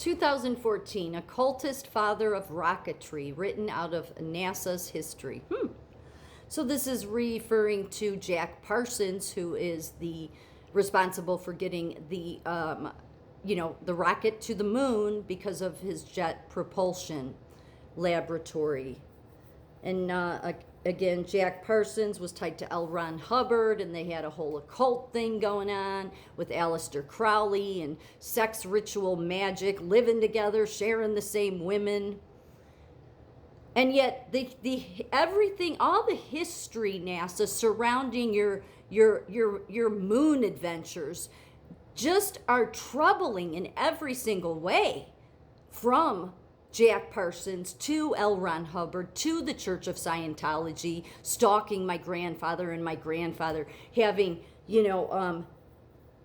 2014, Occultist Father of Rocketry, written out of NASA's history. So this is referring to Jack Parsons, who is the responsible for getting the rocket to the moon because of his jet propulsion laboratory. And again, Jack Parsons was tied to L. Ron Hubbard, and they had a whole occult thing going on with Aleister Crowley and sex ritual magic, living together, sharing the same women. And yet, the everything, all the history, NASA, surrounding your moon adventures, just are troubling in every single way, from Jack Parsons to L. Ron Hubbard to the Church of Scientology stalking my grandfather, and my grandfather having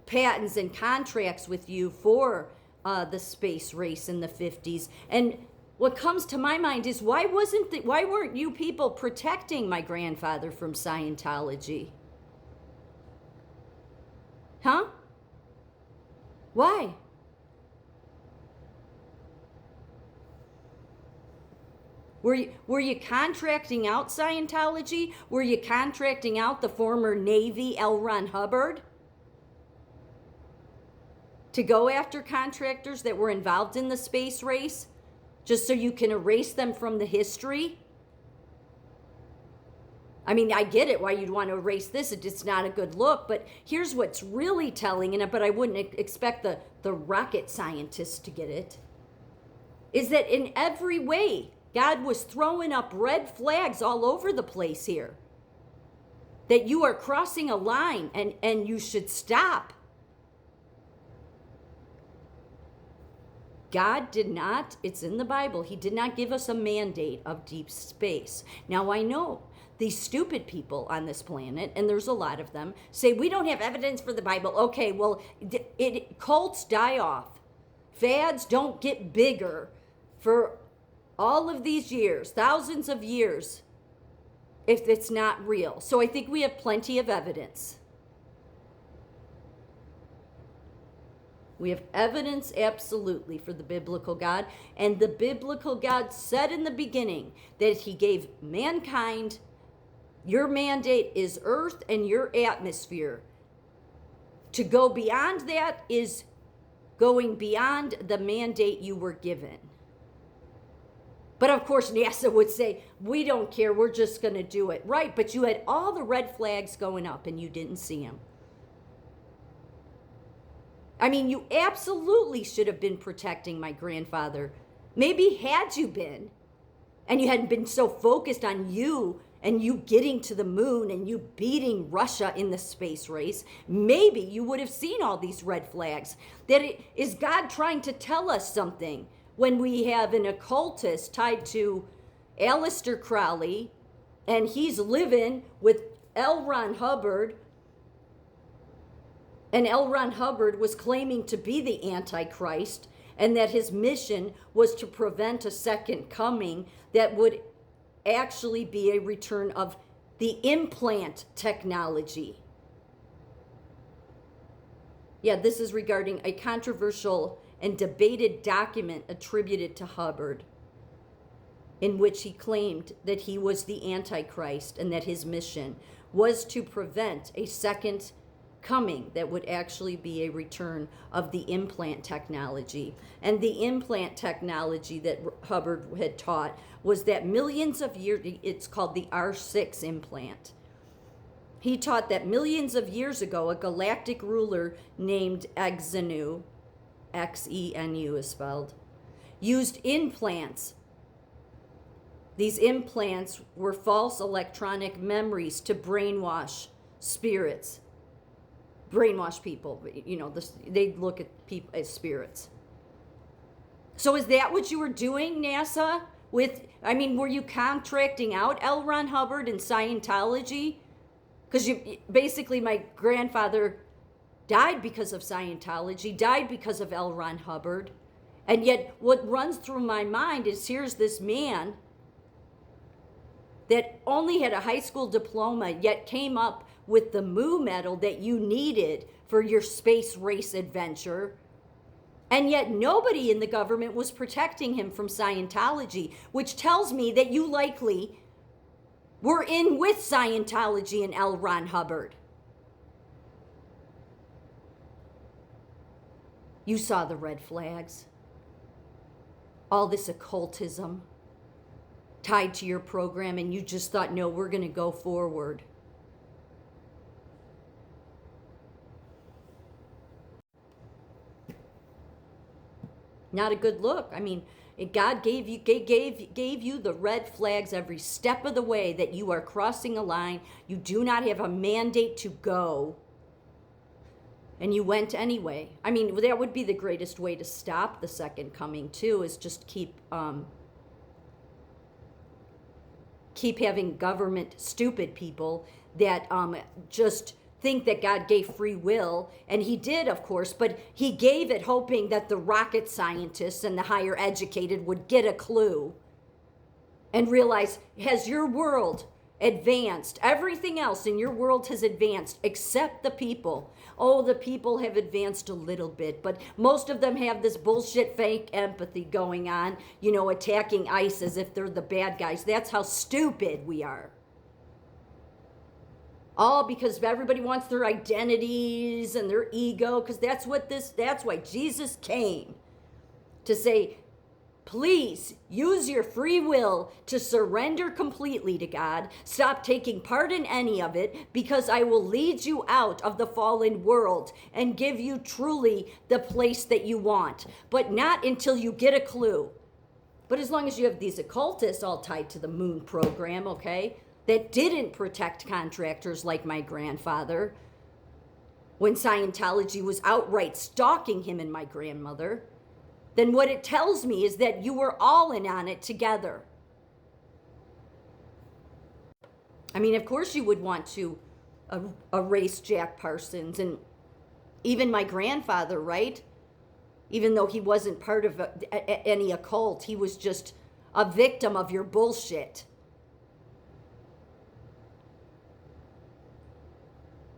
patents and contracts with you for the space race in the 50s. And what comes to my mind is, why weren't you people protecting my grandfather from Scientology? Huh? Why? Were you contracting out Scientology? Were you contracting out the former Navy L. Ron Hubbard to go after contractors that were involved in the space race, just so you can erase them from the history? I mean, I get it why you'd want to erase this. It's not a good look, but here's what's really telling in it, but I wouldn't expect the rocket scientists to get it, is that in every way, God was throwing up red flags all over the place here. That you are crossing a line and you should stop. God did not, it's in the Bible, He did not give us a mandate of deep space. Now I know these stupid people on this planet, and there's a lot of them, say we don't have evidence for the Bible. Okay, well, cults die off. Fads don't get bigger for all of these years, thousands of years, if it's not real. So I think we have plenty of evidence. We have evidence, absolutely, for the biblical God. And the biblical God said in the beginning that He gave mankind, your mandate is earth and your atmosphere. To go beyond that is going beyond the mandate you were given. But of course, NASA would say, we don't care, we're just going to do it. Right, but you had all the red flags going up and you didn't see them. I mean, you absolutely should have been protecting my grandfather. Maybe had you been, and you hadn't been so focused on you and you getting to the moon and you beating Russia in the space race, maybe you would have seen all these red flags. Is God trying to tell us something? When we have an occultist tied to Aleister Crowley, and he's living with L. Ron Hubbard, and L. Ron Hubbard was claiming to be the Antichrist, and that his mission was to prevent a second coming that would actually be a return of the implant technology. Yeah, this is regarding a controversial and debated document attributed to Hubbard, in which he claimed that he was the Antichrist and that his mission was to prevent a second coming that would actually be a return of the implant technology. And the implant technology that Hubbard had taught was that millions of years, it's called the R6 implant. He taught that millions of years ago, a galactic ruler named Xenu, Xenu is spelled, used implants. These implants were false electronic memories to brainwash spirits, brainwash people. They look at people as spirits. So is that what you were doing, NASA? Were you contracting out L. Ron Hubbard and Scientology? Because basically my grandfather died because of Scientology, died because of L. Ron Hubbard. And yet what runs through my mind is, here's this man that only had a high school diploma, yet came up with the Mu medal that you needed for your space race adventure. And yet nobody in the government was protecting him from Scientology, which tells me that you likely were in with Scientology and L. Ron Hubbard. You saw the red flags. All this occultism tied to your program, and you just thought, no, we're going to go forward. Not a good look. I mean, God gave you the red flags every step of the way that you are crossing a line. You do not have a mandate to go. And you went anyway. I mean, that would be the greatest way to stop the second coming too, is just keep having government stupid people that just think that God gave free will, and he did, of course, but he gave it hoping that the rocket scientists and the higher educated would get a clue and realize, has your world advanced? Everything else in your world has advanced except the people. Oh, the people have advanced a little bit, but most of them have this bullshit fake empathy going on, attacking ICE as if they're the bad guys. That's how stupid we are. All because everybody wants their identities and their ego, because that's why Jesus came, to say, please use your free will to surrender completely to God. Stop taking part in any of it, because I will lead you out of the fallen world and give you truly the place that you want, but not until you get a clue. But as long as you have these occultists all tied to the moon program, okay, that didn't protect contractors like my grandfather, when Scientology was outright stalking him and my grandmother, then what it tells me is that you were all in on it together. I mean, of course you would want to erase Jack Parsons and even my grandfather, right? Even though he wasn't part of any occult, he was just a victim of your bullshit.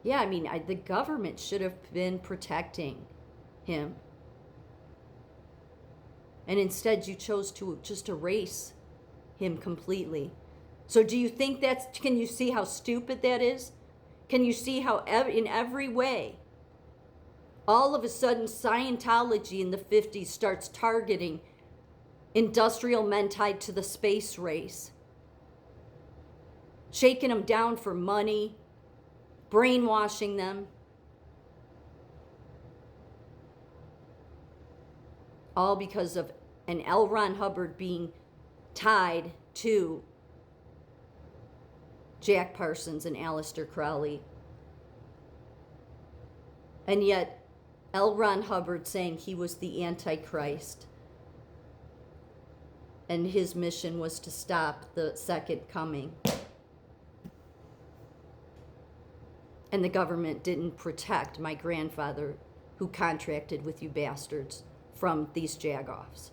Yeah, I mean, the government should have been protecting him. And instead you chose to just erase him completely. So do you think can you see how stupid that is? Can you see how in every way, all of a sudden Scientology in the 50s starts targeting industrial men tied to the space race, shaking them down for money, brainwashing them, all because of an L. Ron Hubbard being tied to Jack Parsons and Aleister Crowley. And yet, L. Ron Hubbard saying he was the Antichrist, and his mission was to stop the second coming. And the government didn't protect my grandfather, who contracted with you bastards, from these jagoffs,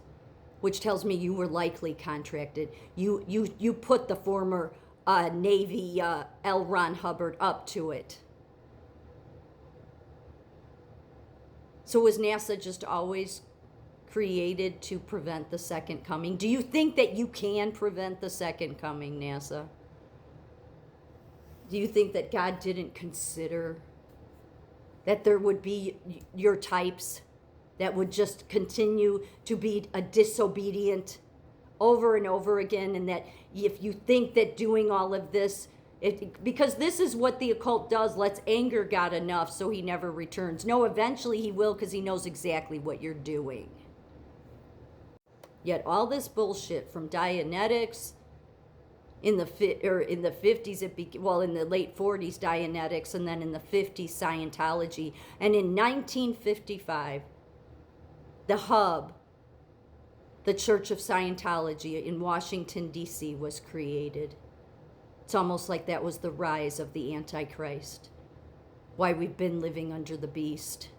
which tells me you were likely contracted. You put the former Navy L. Ron Hubbard up to it. So was NASA just always created to prevent the second coming? Do you think that you can prevent the second coming, NASA? Do you think that God didn't consider that there would be your types that would just continue to be disobedient over and over again, and that if you think that doing all of this, because this is what the occult does, let's anger God enough so he never returns. No, eventually he will, because he knows exactly what you're doing. Yet all this bullshit from Dianetics, in the 50s, in the late 40s, Dianetics, and then in the 50s, Scientology. And in 1955, the hub, the Church of Scientology in Washington, D.C. was created. It's almost like that was the rise of the Antichrist, why we've been living under the beast.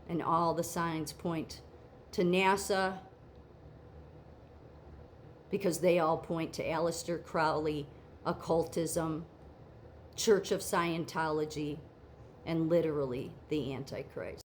And all the signs point to NASA, because they all point to Aleister Crowley, occultism, Church of Scientology, and literally the Antichrist.